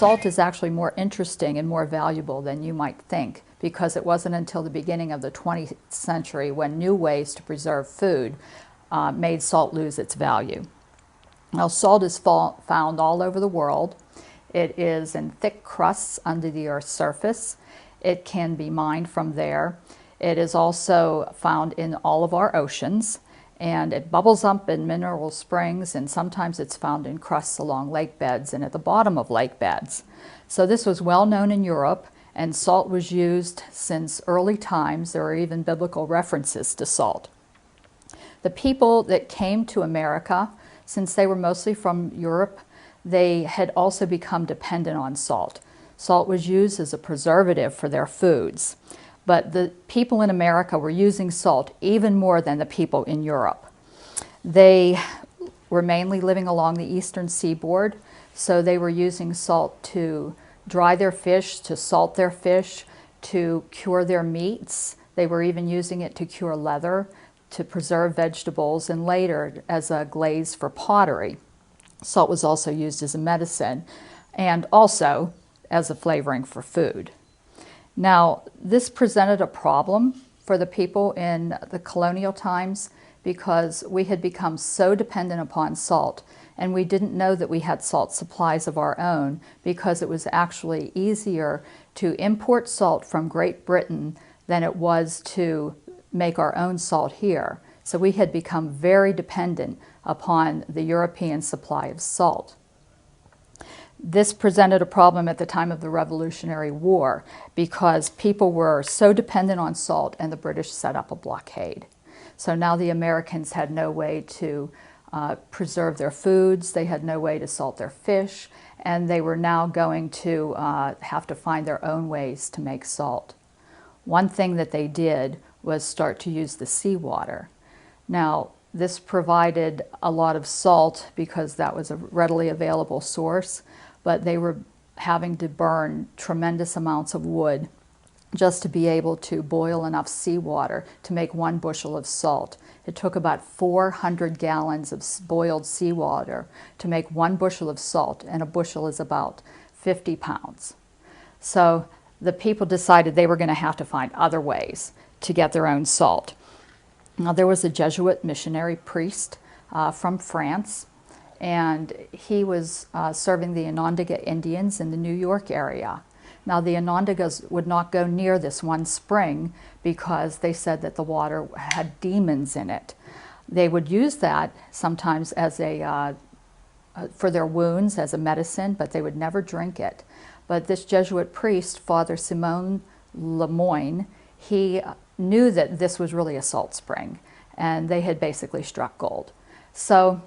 salt is actually more interesting and more valuable than you might think, because it wasn't until the beginning of the 20th century when new ways to preserve food made salt lose its value. Now, salt is found all over the world. It is in thick crusts under the Earth's surface. It can be mined from there. It is also found in all of our oceans, and it bubbles up in mineral springs, and sometimes it's found in crusts along lake beds and at the bottom of lake beds. So this was well known in Europe, and salt was used since early times. There are even biblical references to salt. The people that came to America, since they were mostly from Europe, they had also become dependent on salt. Salt was used as a preservative for their foods. But the people in America were using salt even more than the people in Europe. They were mainly living along the eastern seaboard, so they were using salt to dry their fish, to salt their fish, to cure their meats. They were even using it to cure leather, to preserve vegetables, and later as a glaze for pottery. Salt was also used as a medicine and also as a flavoring for food. Now, this presented a problem for the people in the colonial times because we had become so dependent upon salt, and we didn't know that we had salt supplies of our own because it was actually easier to import salt from Great Britain than it was to make our own salt here. So we had become very dependent upon the European supply of salt. This presented a problem at the time of the Revolutionary War because people were so dependent on salt, and the British set up a blockade. So now the Americans had no way to preserve their foods, they had no way to salt their fish, and they were now going to have to find their own ways to make salt. One thing that they did was start to use the seawater. Now, this provided a lot of salt because that was a readily available source, but they were having to burn tremendous amounts of wood just to be able to boil enough seawater to make 1 bushel of salt. It took about 400 gallons of boiled seawater to make 1 bushel of salt, and a bushel is about 50 pounds. So the people decided they were going to have to find other ways to get their own salt. Now, there was a Jesuit missionary priest from France, and he was serving the Onondaga Indians in the New York area. Now, the Onondagas would not go near this one spring because they said that the water had demons in it. They would use that sometimes as for their wounds as a medicine, but they would never drink it. But this Jesuit priest, Father Simon Lemoyne, he knew that this was really a salt spring, and they had basically struck gold. So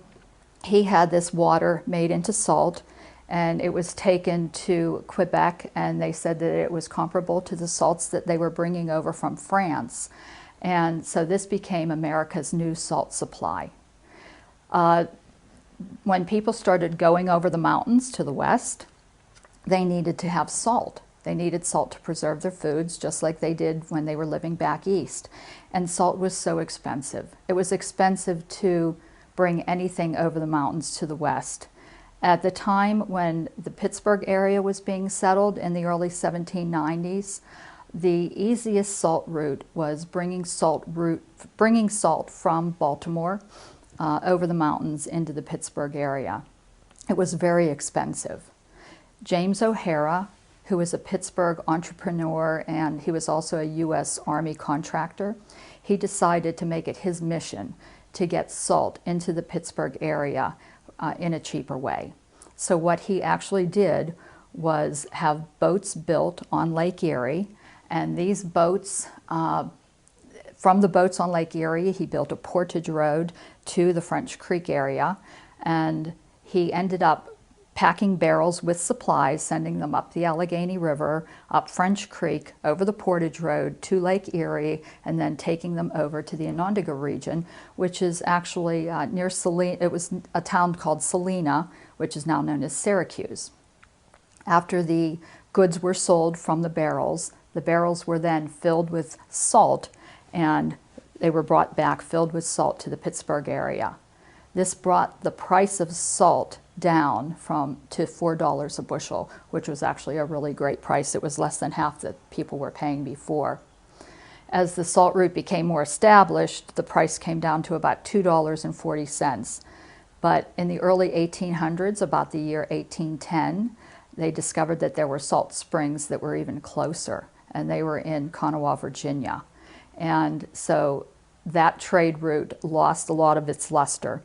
he had this water made into salt, and it was taken to Quebec, and they said that it was comparable to the salts that they were bringing over from France. And so this became America's new salt supply. When people started going over the mountains to the west, they needed to have salt. They needed salt to preserve their foods, just like they did when they were living back east. And salt was so expensive. It was expensive to bring anything over the mountains to the west. At the time when the Pittsburgh area was being settled in the early 1790s, the easiest salt route was bringing salt from Baltimore over the mountains into the Pittsburgh area. It was very expensive. James O'Hara, who was a Pittsburgh entrepreneur, and he was also a U.S. Army contractor, he decided to make it his mission to get salt into the Pittsburgh area in a cheaper way. So what he actually did was have boats built on Lake Erie, and these boats, from the boats on Lake Erie, he built a portage road to the French Creek area, and he ended up packing barrels with supplies, sending them up the Allegheny River, up French Creek, over the portage road to Lake Erie, and then taking them over to the Onondaga region, which is actually near Salina. It was a town called Salina, which is now known as Syracuse. After the goods were sold from the barrels were then filled with salt, and they were brought back filled with salt to the Pittsburgh area. This brought the price of salt down to $4 a bushel, which was actually a really great price. It was less than half that people were paying before. As the salt route became more established, the price came down to about $2.40. But in the early 1800s, about the year 1810, they discovered that there were salt springs that were even closer, and they were in Kanawha, Virginia. And so that trade route lost a lot of its luster.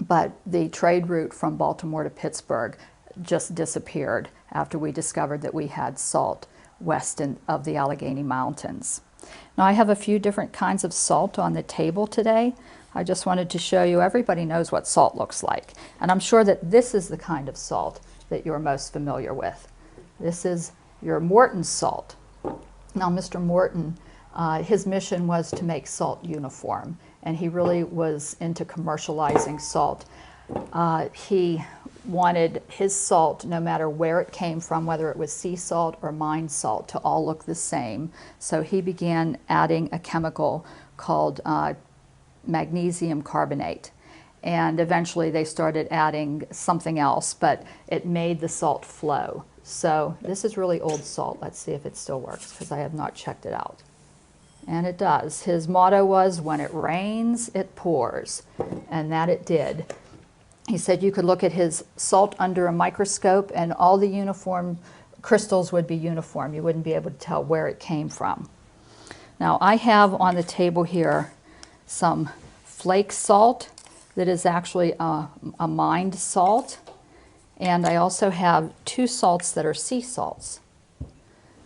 But the trade route from Baltimore to Pittsburgh just disappeared after we discovered that we had salt west of the Allegheny Mountains. Now, I have a few different kinds of salt on the table today. I just wanted to show you, everybody knows what salt looks like. And I'm sure that this is the kind of salt that you're most familiar with. This is your Morton salt. Now, Mr. Morton, his mission was to make salt uniform, and he really was into commercializing salt. He wanted his salt, no matter where it came from, whether it was sea salt or mine salt, to all look the same. So he began adding a chemical called magnesium carbonate. And eventually they started adding something else, but it made the salt flow. So this is really old salt. Let's see if it still works, because I have not checked it out. And it does. His motto was, when it rains, it pours. And that it did. He said you could look at his salt under a microscope and all the uniform crystals would be uniform. You wouldn't be able to tell where it came from. Now, I have on the table here some flake salt that is actually a mined salt. And I also have two salts that are sea salts.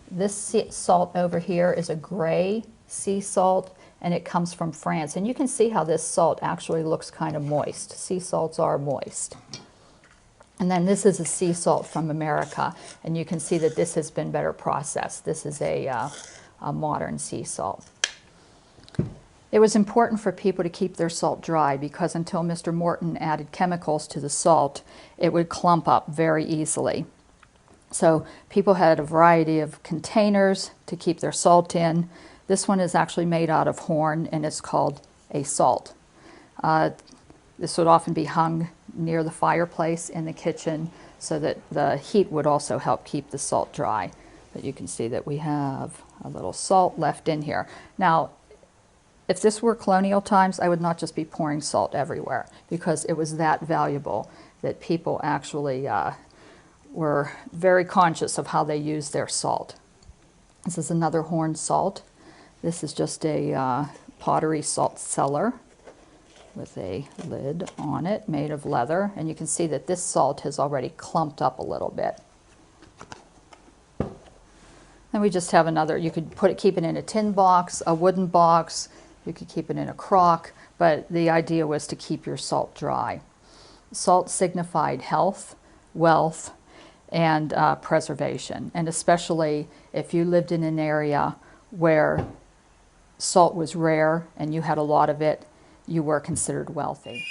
This salt over here is a gray sea salt, and it comes from France. And you can see how this salt actually looks kind of moist. Sea salts are moist. And then this is a sea salt from America, and you can see that this has been better processed. This is a modern sea salt. It was important for people to keep their salt dry, because until Mr. Morton added chemicals to the salt, it would clump up very easily. So people had a variety of containers to keep their salt in. This one is actually made out of horn, and it's called a salt. This would often be hung near the fireplace in the kitchen so that the heat would also help keep the salt dry. But you can see that we have a little salt left in here. Now, if this were colonial times, I would not just be pouring salt everywhere, because it was that valuable that people actually were very conscious of how they used their salt. This is another horn salt. This is just a pottery salt cellar with a lid on it made of leather, and you can see that this salt has already clumped up a little bit. Then we just have another. You could keep it in a tin box, a wooden box. You could keep it in a crock, but the idea was to keep your salt dry. Salt signified health, wealth, and preservation, and especially if you lived in an area where salt was rare and you had a lot of it, you were considered wealthy.